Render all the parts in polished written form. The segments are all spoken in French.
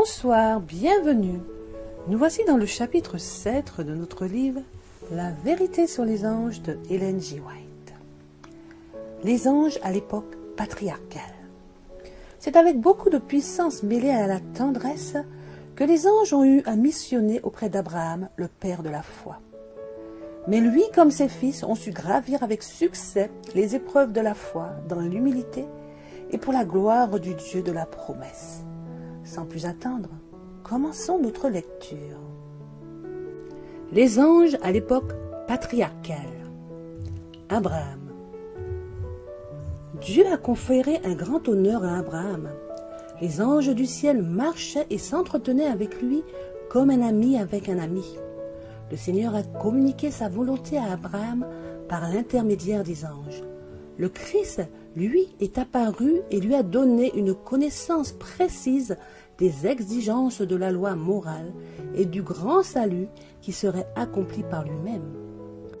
Bonsoir, bienvenue. Nous voici dans le chapitre 7 de notre livre « La vérité sur les anges » de Ellen G. White. Les anges à l'époque patriarcale. C'est avec beaucoup de puissance mêlée à la tendresse que les anges ont eu à missionner auprès d'Abraham, le père de la foi. Mais lui, comme ses fils, ont su gravir avec succès les épreuves de la foi dans l'humilité et pour la gloire du Dieu de la promesse. Sans plus attendre, commençons notre lecture. Les anges à l'époque patriarcale. Abraham. Dieu a conféré un grand honneur à Abraham. Les anges du ciel marchaient et s'entretenaient avec lui comme un ami avec un ami. Le Seigneur a communiqué sa volonté à Abraham par l'intermédiaire des anges. Le Christ, lui, est apparu et lui a donné une connaissance précise des exigences de la loi morale et du grand salut qui serait accompli par lui-même.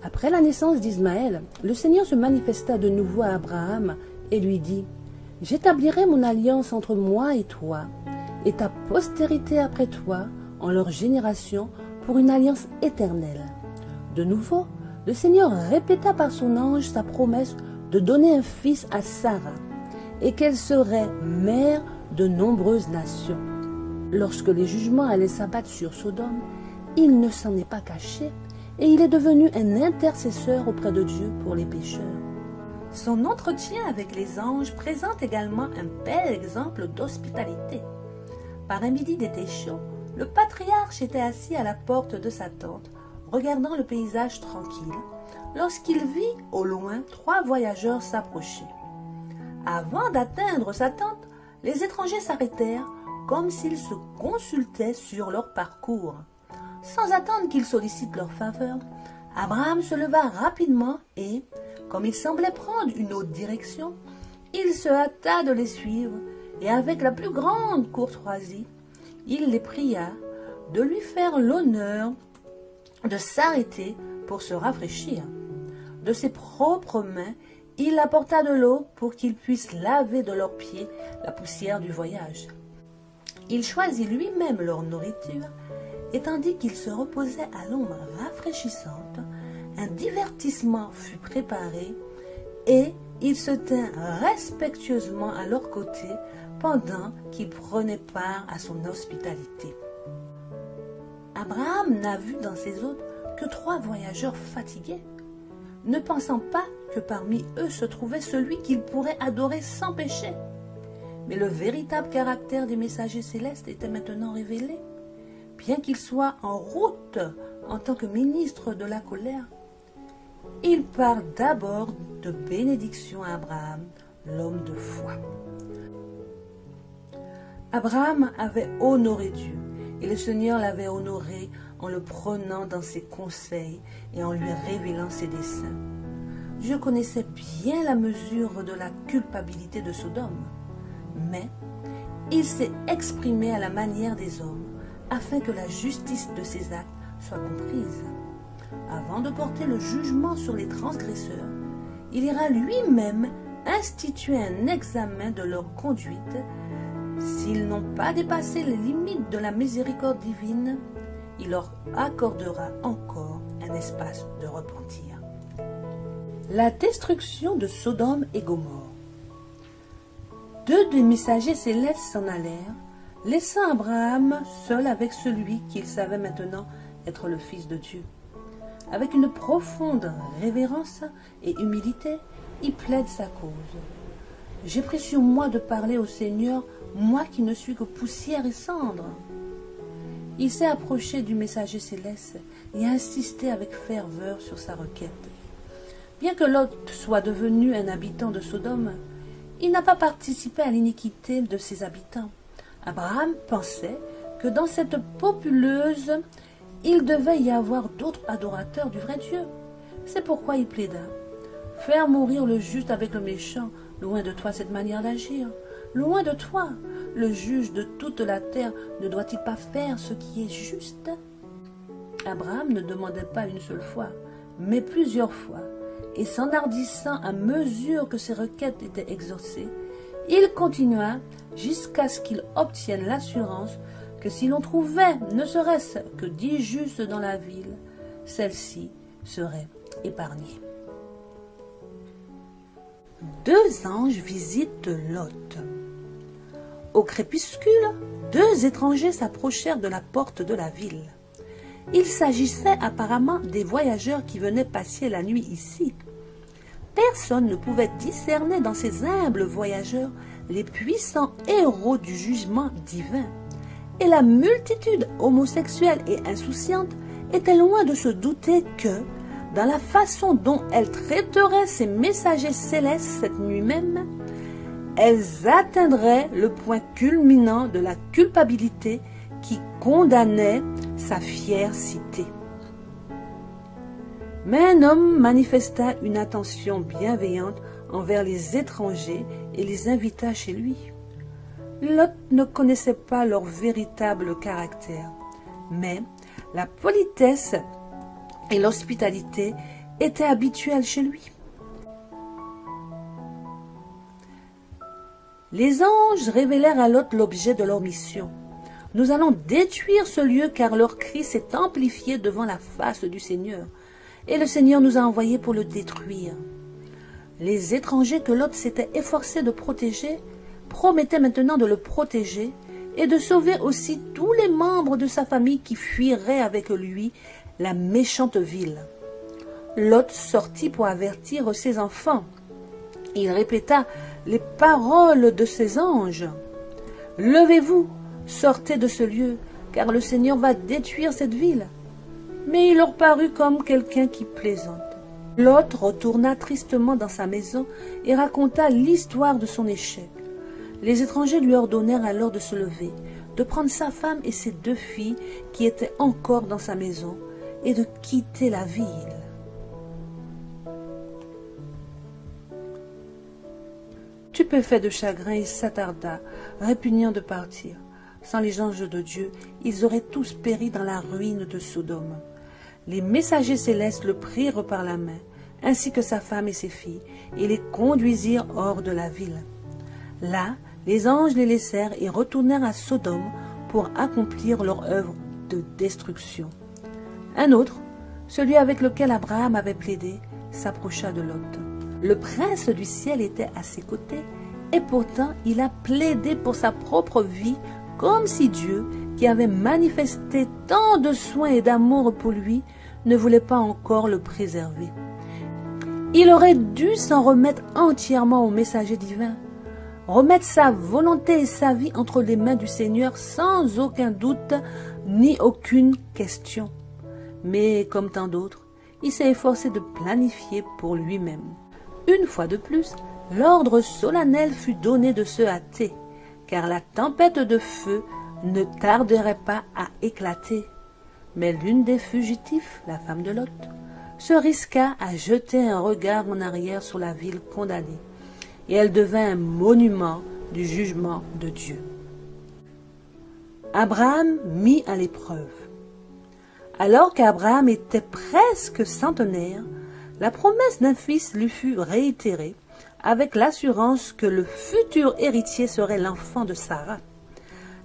Après la naissance d'Ismaël, le Seigneur se manifesta de nouveau à Abraham et lui dit « J'établirai mon alliance entre moi et toi, et ta postérité après toi, en leur génération, pour une alliance éternelle. » De nouveau, le Seigneur répéta par son ange sa promesse de donner un fils à Sarah, et qu'elle serait mère de nombreuses nations. Lorsque les jugements allaient s'abattre sur Sodome, il ne s'en est pas caché, et il est devenu un intercesseur auprès de Dieu pour les pécheurs. Son entretien avec les anges présente également un bel exemple d'hospitalité. Par un midi d'été chaud, le patriarche était assis à la porte de sa tente, regardant le paysage tranquille, lorsqu'il vit au loin 3 voyageurs s'approcher. Avant d'atteindre sa tente, les étrangers s'arrêtèrent comme s'ils se consultaient sur leur parcours. Sans attendre qu'ils sollicitent leur faveur, Abraham se leva rapidement et, comme il semblait prendre une autre direction, il se hâta de les suivre et avec la plus grande courtoisie, il les pria de lui faire l'honneur de s'arrêter pour se rafraîchir. De ses propres mains, il apporta de l'eau pour qu'ils puissent laver de leurs pieds la poussière du voyage. Il choisit lui-même leur nourriture et tandis qu'ils se reposaient à l'ombre rafraîchissante, un divertissement fut préparé et il se tint respectueusement à leur côté pendant qu'ils prenaient part à son hospitalité. Abraham n'a vu dans ces hôtes que 3 voyageurs fatigués, ne pensant pas que parmi eux se trouvait celui qu'il pourrait adorer sans péché. Mais le véritable caractère des messagers célestes était maintenant révélé. Bien qu'il soit en route en tant que ministre de la colère, il parle d'abord de bénédiction à Abraham, l'homme de foi. Abraham avait honoré Dieu et le Seigneur l'avait honoré en le prenant dans ses conseils et en lui révélant ses desseins. Dieu connaissait bien la mesure de la culpabilité de Sodome, mais il s'est exprimé à la manière des hommes afin que la justice de ses actes soit comprise. Avant de porter le jugement sur les transgresseurs, il ira lui-même instituer un examen de leur conduite. S'ils n'ont pas dépassé les limites de la miséricorde divine, il leur accordera encore un espace de repentir. La destruction de Sodome et Gomorrhe. 2 des messagers célestes s'en allèrent, laissant Abraham seul avec celui qu'il savait maintenant être le Fils de Dieu. Avec une profonde révérence et humilité, il plaide sa cause. « J'ai pris sur moi de parler au Seigneur, moi qui ne suis que poussière et cendre. » Il s'est approché du messager céleste et a insisté avec ferveur sur sa requête. Bien que Lot soit devenu un habitant de Sodome, il n'a pas participé à l'iniquité de ses habitants. Abraham pensait que dans cette populeuse, il devait y avoir d'autres adorateurs du vrai Dieu. C'est pourquoi il plaida. « Faire mourir le juste avec le méchant, loin de toi cette manière d'agir. Loin de toi, le juge de toute la terre ne doit-il pas faire ce qui est juste ?» Abraham ne demandait pas une seule fois, mais plusieurs fois, et s'enhardissant à mesure que ses requêtes étaient exaucées, il continua jusqu'à ce qu'il obtienne l'assurance que si l'on trouvait ne serait-ce que 10 justes dans la ville, celle-ci serait épargnée. 2 anges visitent Lot. Au crépuscule, 2 étrangers s'approchèrent de la porte de la ville. Il s'agissait apparemment des voyageurs qui venaient passer la nuit ici. Personne ne pouvait discerner dans ces humbles voyageurs les puissants héros du jugement divin. Et la multitude homosexuelle et insouciante était loin de se douter que, dans la façon dont elle traiterait ces messagers célestes cette nuit même, elles atteindraient le point culminant de la culpabilité qui condamnait sa fière cité. Mais un homme manifesta une attention bienveillante envers les étrangers et les invita chez lui. Lot ne connaissait pas leur véritable caractère, mais la politesse et l'hospitalité étaient habituelles chez lui. Les anges révélèrent à Lot l'objet de leur mission. « Nous allons détruire ce lieu car leur cri s'est amplifié devant la face du Seigneur, et le Seigneur nous a envoyés pour le détruire. » Les étrangers que Lot s'était efforcé de protéger promettaient maintenant de le protéger et de sauver aussi tous les membres de sa famille qui fuiraient avec lui la méchante ville. Lot sortit pour avertir ses enfants. Il répéta les paroles de ses anges. « Levez-vous, sortez de ce lieu, car le Seigneur va détruire cette ville. » Mais il leur parut comme quelqu'un qui plaisante. Lot retourna tristement dans sa maison et raconta l'histoire de son échec. Les étrangers lui ordonnèrent alors de se lever, de prendre sa femme et ses 2 filles qui étaient encore dans sa maison et de quitter la ville. Stupéfait de chagrin, il s'attarda, répugnant de partir. Sans les anges de Dieu, ils auraient tous péri dans la ruine de Sodome. Les messagers célestes le prirent par la main, ainsi que sa femme et ses filles, et les conduisirent hors de la ville. Là, les anges les laissèrent et retournèrent à Sodome pour accomplir leur œuvre de destruction. Un autre, celui avec lequel Abraham avait plaidé, s'approcha de Lot. Le prince du ciel était à ses côtés, et pourtant il a plaidé pour sa propre vie, comme si Dieu, qui avait manifesté tant de soin et d'amour pour lui, ne voulait pas encore le préserver. Il aurait dû s'en remettre entièrement au messager divin, remettre sa volonté et sa vie entre les mains du Seigneur sans aucun doute ni aucune question. Mais comme tant d'autres, il s'est efforcé de planifier pour lui-même. Une fois de plus, l'ordre solennel fut donné de se hâter, car la tempête de feu ne tarderait pas à éclater. Mais l'une des fugitifs, la femme de Lot, se risqua à jeter un regard en arrière sur la ville condamnée, et elle devint un monument du jugement de Dieu. Abraham mis à l'épreuve. Alors qu'Abraham était presque centenaire, la promesse d'un fils lui fut réitérée, avec l'assurance que le futur héritier serait l'enfant de Sarah.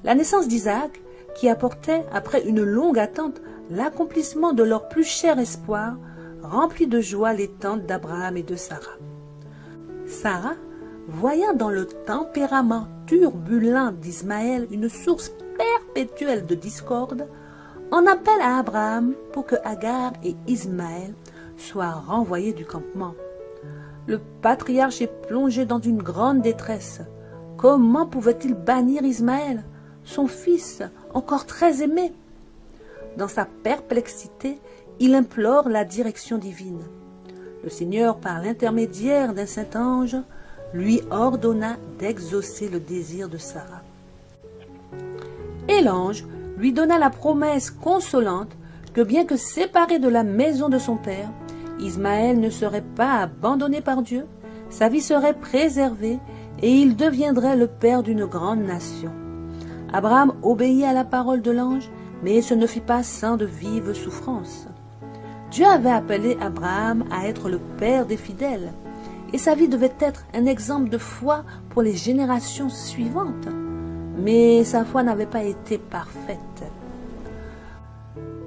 La naissance d'Isaac, qui apportait, après une longue attente, l'accomplissement de leur plus cher espoir, remplit de joie les tentes d'Abraham et de Sarah. Sarah, voyant dans le tempérament turbulent d'Ismaël une source perpétuelle de discorde, en appelle à Abraham pour que Agar et Ismaël soient renvoyés du campement. Le patriarche est plongé dans une grande détresse. Comment pouvait-il bannir Ismaël, son fils, encore très aimé? Dans sa perplexité, il implore la direction divine. Le Seigneur, par l'intermédiaire d'un saint ange, lui ordonna d'exaucer le désir de Sarah. Et l'ange lui donna la promesse consolante que bien que séparé de la maison de son père, Ismaël ne serait pas abandonné par Dieu, sa vie serait préservée et il deviendrait le père d'une grande nation. Abraham obéit à la parole de l'ange, mais ce ne fut pas sans de vives souffrances. Dieu avait appelé Abraham à être le père des fidèles, et sa vie devait être un exemple de foi pour les générations suivantes. mais sa foi n'avait pas été parfaite.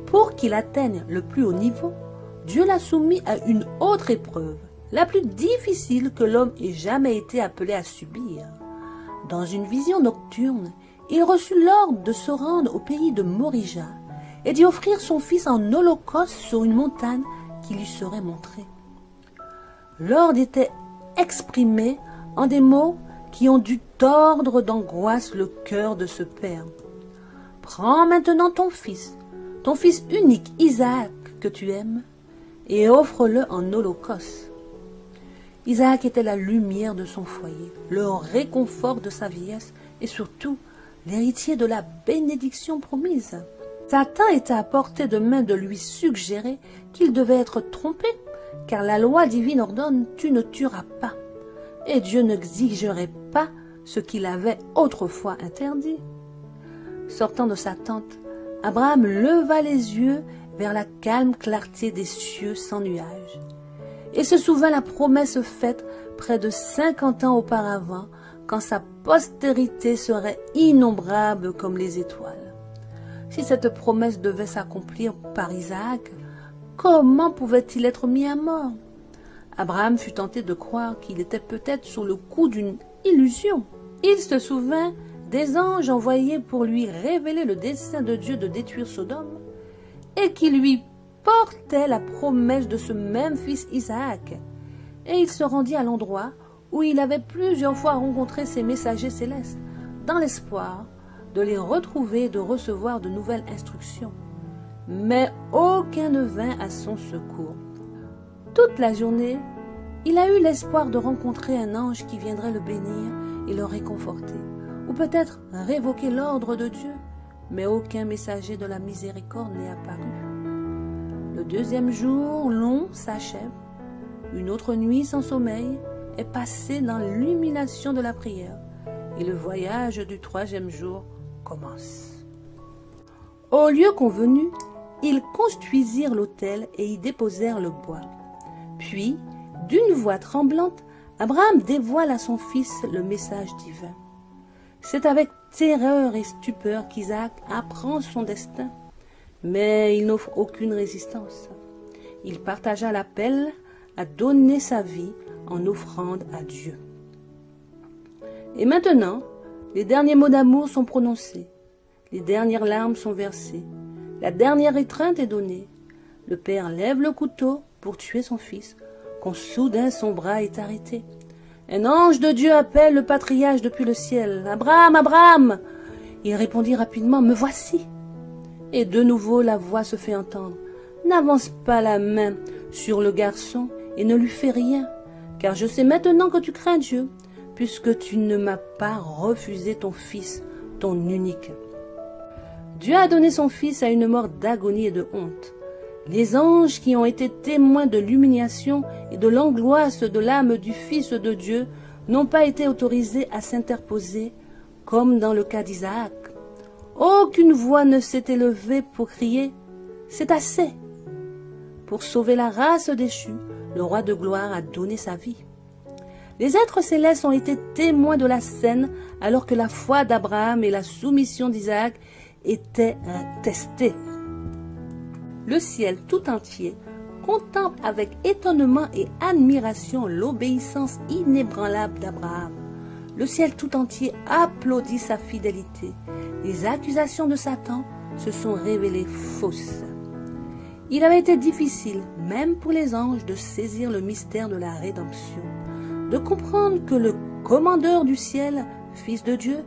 Pour qu'il atteigne le plus haut niveau, Dieu l'a soumis à une autre épreuve, la plus difficile que l'homme ait jamais été appelé à subir. Dans une vision nocturne, il reçut l'ordre de se rendre au pays de Morija et d'y offrir son fils en holocauste sur une montagne qui lui serait montrée. L'ordre était exprimé en des mots qui ont dû tordre d'angoisse le cœur de ce père. « Prends maintenant ton fils unique Isaac que tu aimes, et offre-le en holocauste. » Isaac était la lumière de son foyer, le réconfort de sa vieillesse et surtout l'héritier de la bénédiction promise. Satan était à portée de main de lui suggérer qu'il devait être trompé, car la loi divine ordonne « tu ne tueras pas ». Et Dieu n'exigerait pas ce qu'il avait autrefois interdit. Sortant de sa tente, Abraham leva les yeux vers la calme clarté des cieux sans nuages, et se souvint la promesse faite près de 50 ans auparavant, quand sa postérité serait innombrable comme les étoiles. Si cette promesse devait s'accomplir par Isaac, comment pouvait-il être mis à mort? Abraham fut tenté de croire qu'il était peut-être sous le coup d'une illusion. Il se souvint des anges envoyés pour lui révéler le dessein de Dieu de détruire Sodome et qui lui portaient la promesse de ce même fils Isaac. Et il se rendit à l'endroit où il avait plusieurs fois rencontré ses messagers célestes, dans l'espoir de les retrouver et de recevoir de nouvelles instructions. Mais aucun ne vint à son secours. Toute la journée, il a eu l'espoir de rencontrer un ange qui viendrait le bénir et le réconforter, ou peut-être révoquer l'ordre de Dieu, mais aucun messager de la miséricorde n'est apparu. Le deuxième jour long s'achève, une autre nuit sans sommeil est passée dans l'illumination de la prière, et le voyage du troisième jour commence. Au lieu convenu, ils construisirent l'autel et y déposèrent le bois. Puis, d'une voix tremblante, Abraham dévoile à son fils le message divin. C'est avec terreur et stupeur qu'Isaac apprend son destin, mais il n'offre aucune résistance. Il partagea l'appel à donner sa vie en offrande à Dieu. Et maintenant, les derniers mots d'amour sont prononcés, les dernières larmes sont versées, la dernière étreinte est donnée. Le père lève le couteau pour tuer son fils, quand soudain son bras est arrêté. Un ange de Dieu appelle le patriarche depuis le ciel. « Abraham, Abraham !» Il répondit rapidement « Me voici !» Et de nouveau la voix se fait entendre. « N'avance pas la main sur le garçon et ne lui fais rien, car je sais maintenant que tu crains Dieu, puisque tu ne m'as pas refusé ton fils, ton unique. » Dieu a donné son fils à une mort d'agonie et de honte. Les anges qui ont été témoins de l'humiliation et de l'angoisse de l'âme du Fils de Dieu n'ont pas été autorisés à s'interposer, comme dans le cas d'Isaac. Aucune voix ne s'est élevée pour crier « C'est assez !» Pour sauver la race déchue, le roi de gloire a donné sa vie. Les êtres célestes ont été témoins de la scène alors que la foi d'Abraham et la soumission d'Isaac étaient testées. Le ciel tout entier contemple avec étonnement et admiration l'obéissance inébranlable d'Abraham. Le ciel tout entier applaudit sa fidélité. Les accusations de Satan se sont révélées fausses. Il avait été difficile, même pour les anges, de saisir le mystère de la rédemption, de comprendre que le commandeur du ciel, Fils de Dieu,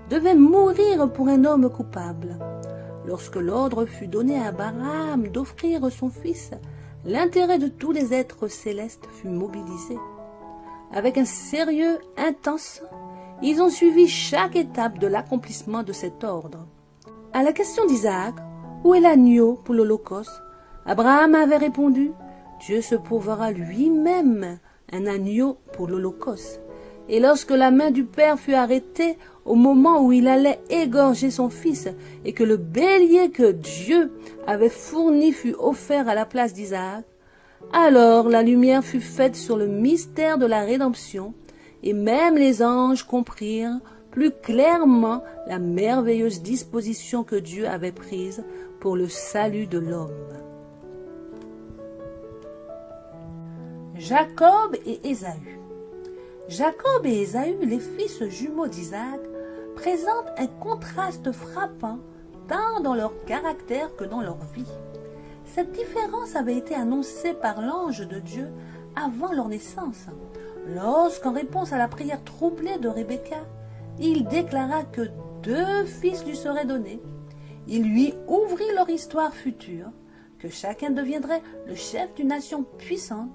devait mourir pour un homme coupable. Lorsque l'ordre fut donné à Abraham d'offrir son fils, l'intérêt de tous les êtres célestes fut mobilisé. Avec un sérieux intense, ils ont suivi chaque étape de l'accomplissement de cet ordre. À la question d'Isaac, où est l'agneau pour l'Holocauste, Abraham avait répondu, Dieu se pourvoira lui-même un agneau pour l'Holocauste. Et lorsque la main du Père fut arrêtée au moment où il allait égorger son fils et que le bélier que Dieu avait fourni fut offert à la place d'Isaac, alors la lumière fut faite sur le mystère de la rédemption et même les anges comprirent plus clairement la merveilleuse disposition que Dieu avait prise pour le salut de l'homme. Jacob et Ésaü. Jacob et Ésaü, les fils jumeaux d'Isaac, présentent un contraste frappant tant dans leur caractère que dans leur vie. Cette différence avait été annoncée par l'ange de Dieu avant leur naissance, lorsqu'en réponse à la prière troublée de Rebecca, il déclara que 2 fils lui seraient donnés. Il lui ouvrit leur histoire future, que chacun deviendrait le chef d'une nation puissante,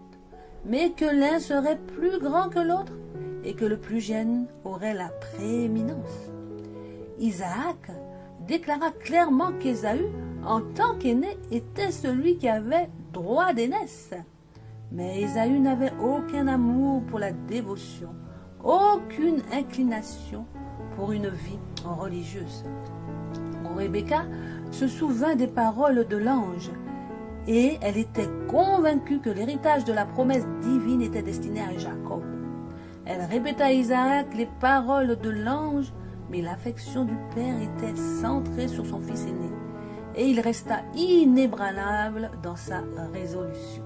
mais que l'un serait plus grand que l'autre et que le plus jeune aurait la prééminence. Isaac déclara clairement qu'Ésaü, en tant qu'aîné, était celui qui avait droit d'aînesse. Mais Ésaü n'avait aucun amour pour la dévotion, aucune inclination pour une vie religieuse. Rebecca se souvint des paroles de l'ange et elle était convaincue que l'héritage de la promesse divine était destiné à Jacob. Elle répéta à Isaac les paroles de l'ange, mais l'affection du père était centrée sur son fils aîné et il resta inébranlable dans sa résolution.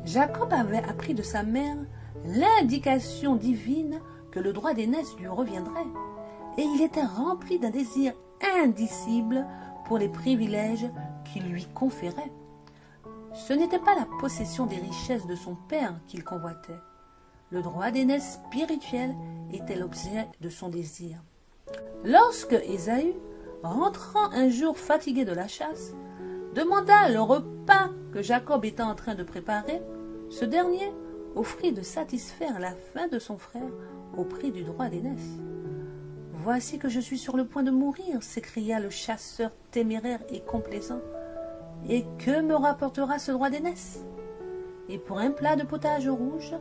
Jacob avait appris de sa mère l'indication divine que le droit d'aînesse lui reviendrait, et il était rempli d'un désir indicible pour les privilèges qu'il lui conférait. Ce n'était pas la possession des richesses de son père qu'il convoitait. Le droit d'aînesse spirituel était l'objet de son désir. Lorsque Ésaü, rentrant un jour fatigué de la chasse, demanda le repas que Jacob était en train de préparer, ce dernier offrit de satisfaire la faim de son frère au prix du droit d'aînesse. « Voici que je suis sur le point de mourir, » s'écria le chasseur téméraire et complaisant. « Et que me rapportera ce droit d'aînesse ?» Et pour un plat de potage rouge,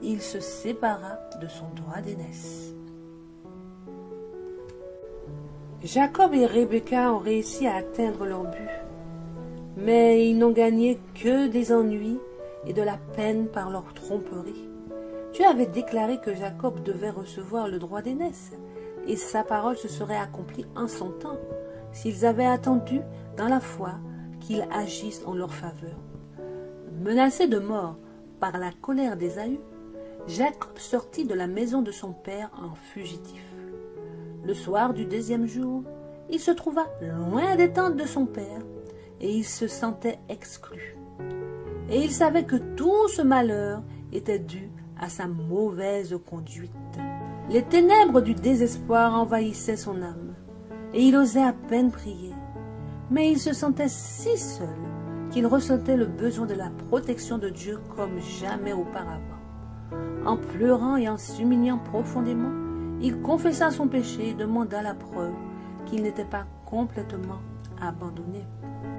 il se sépara de son droit d'aînesse. Jacob et Rebecca ont réussi à atteindre leur but, mais ils n'ont gagné que des ennuis et de la peine par leur tromperie. Dieu avait déclaré que Jacob devait recevoir le droit d'aînesse, et sa parole se serait accomplie en son temps, s'ils avaient attendu dans la foi qu'il agisse en leur faveur. Menacé de mort par la colère d'Ésaü, Jacob sortit de la maison de son père en fugitif. Le soir du 2e jour, il se trouva loin des tentes de son père, et il se sentait exclu. Et il savait que tout ce malheur était dû à sa mauvaise conduite. Les ténèbres du désespoir envahissaient son âme, et il osait à peine prier. Mais il se sentait si seul qu'il ressentait le besoin de la protection de Dieu comme jamais auparavant. En pleurant et en s'humiliant profondément, il confessa son péché et demanda la preuve qu'il n'était pas complètement abandonné.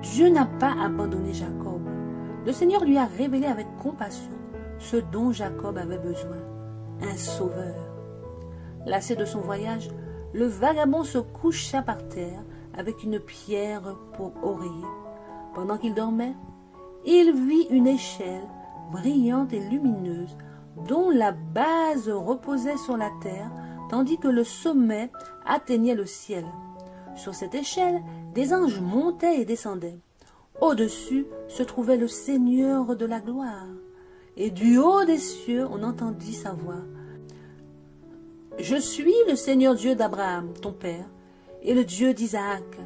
Dieu n'a pas abandonné Jacob. Le Seigneur lui a révélé avec compassion ce dont Jacob avait besoin, un sauveur. Lassé de son voyage, le vagabond se coucha par terre avec une pierre pour oreiller. Pendant qu'il dormait, il vit une échelle brillante et lumineuse dont la base reposait sur la terre tandis que le sommet atteignait le ciel. Sur cette échelle, des anges montaient et descendaient. Au-dessus se trouvait le Seigneur de la gloire. Et du haut des cieux, on entendit sa voix. « Je suis le Seigneur Dieu d'Abraham, ton père, et le Dieu d'Isaac. »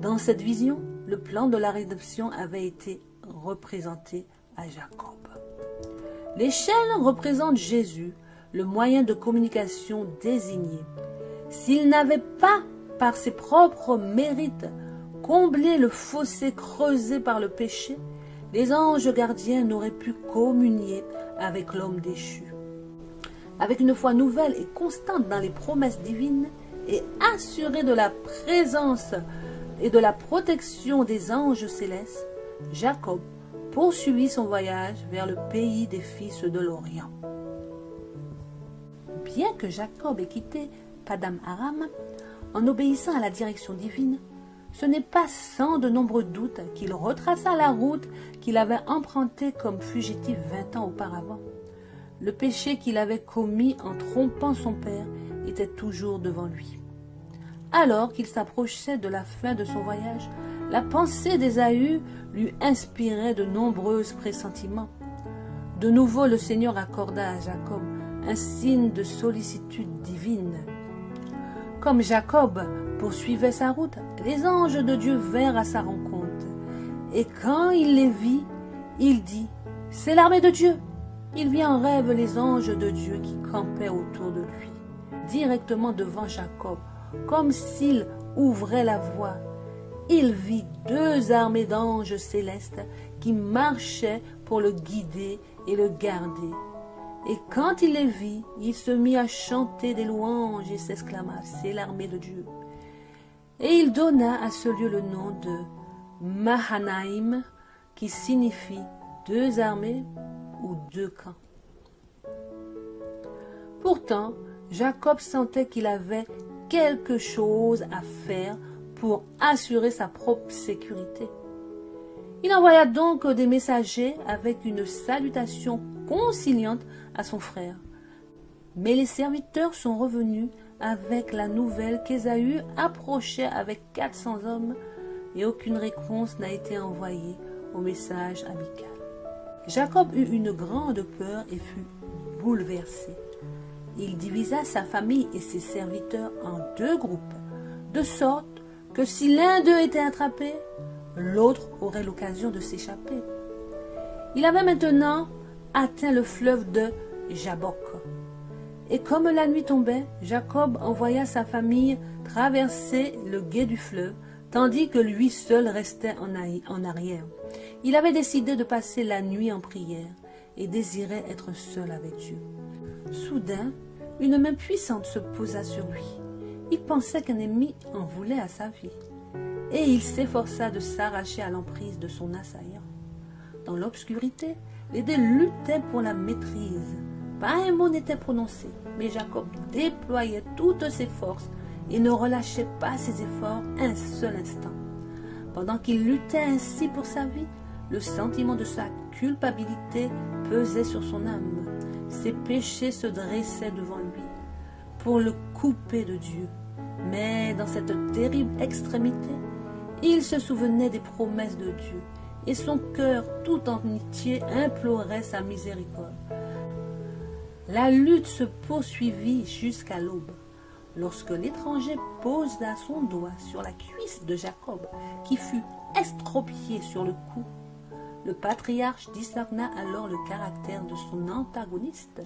Dans cette vision, le plan de la rédemption avait été représenté à Jacob. L'échelle représente Jésus, le moyen de communication désigné. S'il n'avait pas, par ses propres mérites, comblé le fossé creusé par le péché, les anges gardiens n'auraient pu communier avec l'homme déchu. Avec une foi nouvelle et constante dans les promesses divines et assuré de la présence et de la protection des anges célestes, Jacob poursuivit son voyage vers le pays des fils de l'Orient. Bien que Jacob ait quitté Padam Aram, en obéissant à la direction divine, ce n'est pas sans de nombreux doutes qu'il retraça la route qu'il avait empruntée comme fugitif 20 ans auparavant. Le péché qu'il avait commis en trompant son père était toujours devant lui. Alors qu'il s'approchait de la fin de son voyage, la pensée d'Ésaü lui inspirait de nombreux pressentiments. De nouveau, le Seigneur accorda à Jacob un signe de sollicitude divine. Comme Jacob poursuivait sa route, les anges de Dieu vinrent à sa rencontre. Et quand il les vit, il dit, « C'est l'armée de Dieu !» Il vit en rêve les anges de Dieu qui campaient autour de lui, directement devant Jacob, comme s'il ouvrait la voie. Il vit 2 armées d'anges célestes qui marchaient pour le guider et le garder. Et quand il les vit, il se mit à chanter des louanges et s'exclama, « C'est l'armée de Dieu !» Et il donna à ce lieu le nom de Mahanaïm, qui signifie 2 armées ou 2 camps. Pourtant, Jacob sentait qu'il avait quelque chose à faire pour assurer sa propre sécurité. Il envoya donc des messagers avec une salutation conciliante à son frère. Mais les serviteurs sont revenus avec la nouvelle qu'Ésaü approchait avec 400 hommes et aucune réponse n'a été envoyée au message amical. Jacob eut une grande peur et fut bouleversé. Il divisa sa famille et ses serviteurs en 2 groupes, de sorte que si l'un d'eux était attrapé, l'autre aurait l'occasion de s'échapper. Il avait maintenant atteint le fleuve de Jabbok. Et comme la nuit tombait, Jacob envoya sa famille traverser le gué du fleuve, tandis que lui seul restait en arrière. Il avait décidé de passer la nuit en prière et désirait être seul avec Dieu. Soudain, une main puissante se posa sur lui. Il pensait qu'un ennemi en voulait à sa vie, et il s'efforça de s'arracher à l'emprise de son assaillant. Dans l'obscurité, les deux luttaient pour la maîtrise. Pas un mot n'était prononcé, mais Jacob déployait toutes ses forces et ne relâchait pas ses efforts un seul instant. Pendant qu'il luttait ainsi pour sa vie, le sentiment de sa culpabilité pesait sur son âme. Ses péchés se dressaient devant lui pour le couper de Dieu. Mais dans cette terrible extrémité, il se souvenait des promesses de Dieu et son cœur tout entier implorait sa miséricorde. La lutte se poursuivit jusqu'à l'aube, lorsque l'étranger posa son doigt sur la cuisse de Jacob, qui fut estropié sur le cou. Le patriarche discerna alors le caractère de son antagoniste.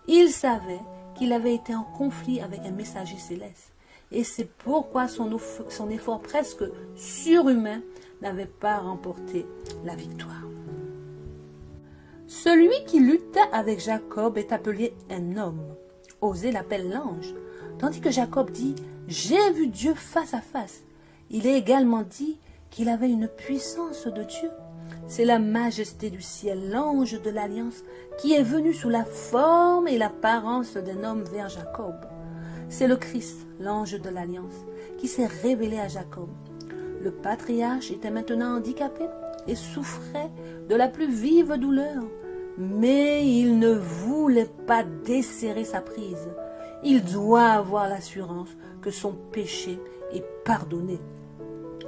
Il savait qu'il avait été en conflit avec un messager céleste, et c'est pourquoi son effort presque surhumain n'avait pas remporté la victoire. Celui qui lutta avec Jacob est appelé un homme. Osée l'appelle l'ange, tandis que Jacob dit « J'ai vu Dieu face à face ». Il est également dit qu'il avait une puissance de Dieu. C'est la majesté du ciel, l'ange de l'alliance, qui est venu sous la forme et l'apparence d'un homme vers Jacob. C'est le Christ, l'ange de l'alliance, qui s'est révélé à Jacob. Le patriarche était maintenant handicapé et souffrait de la plus vive douleur. Mais il ne voulait pas desserrer sa prise. Il doit avoir l'assurance que son péché est pardonné.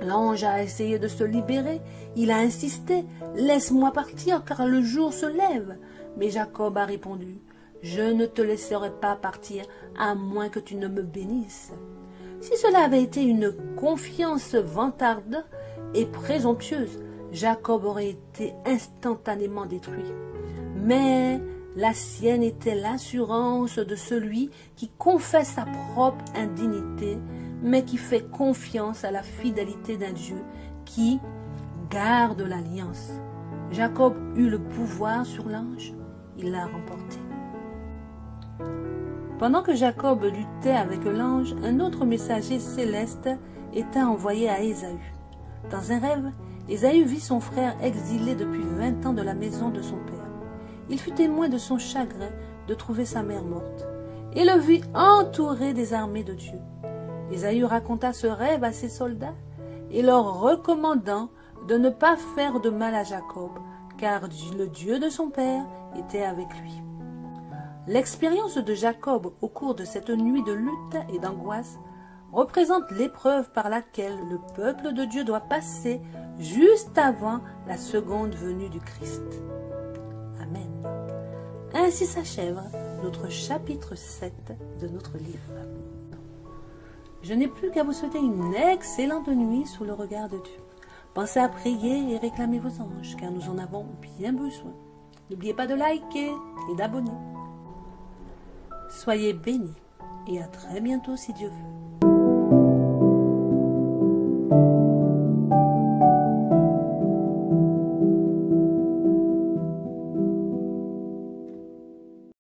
L'ange a essayé de se libérer. Il a insisté, « Laisse-moi partir, car le jour se lève. » Mais Jacob a répondu, « Je ne te laisserai pas partir, à moins que tu ne me bénisses. » Si cela avait été une confiance vantarde et présomptueuse, Jacob aurait été instantanément détruit. Mais la sienne était l'assurance de celui qui confesse sa propre indignité, mais qui fait confiance à la fidélité d'un Dieu qui garde l'alliance. Jacob eut le pouvoir sur l'ange, il l'a remporté. Pendant que Jacob luttait avec l'ange, un autre messager céleste était envoyé à Ésaü. Dans un rêve, Ésaü vit son frère exilé depuis 20 ans de la maison de son père. Il fut témoin de son chagrin de trouver sa mère morte et le vit entouré des armées de Dieu. Ésaü raconta ce rêve à ses soldats et leur recommandant de ne pas faire de mal à Jacob, car le Dieu de son père était avec lui. L'expérience de Jacob au cours de cette nuit de lutte et d'angoisse représente l'épreuve par laquelle le peuple de Dieu doit passer juste avant la seconde venue du Christ. Amen. Ainsi s'achève notre chapitre 7 de notre livre. Je n'ai plus qu'à vous souhaiter une excellente nuit sous le regard de Dieu. Pensez à prier et réclamer vos anges, car nous en avons bien besoin. N'oubliez pas de liker et d'abonner. Soyez bénis et à très bientôt si Dieu veut.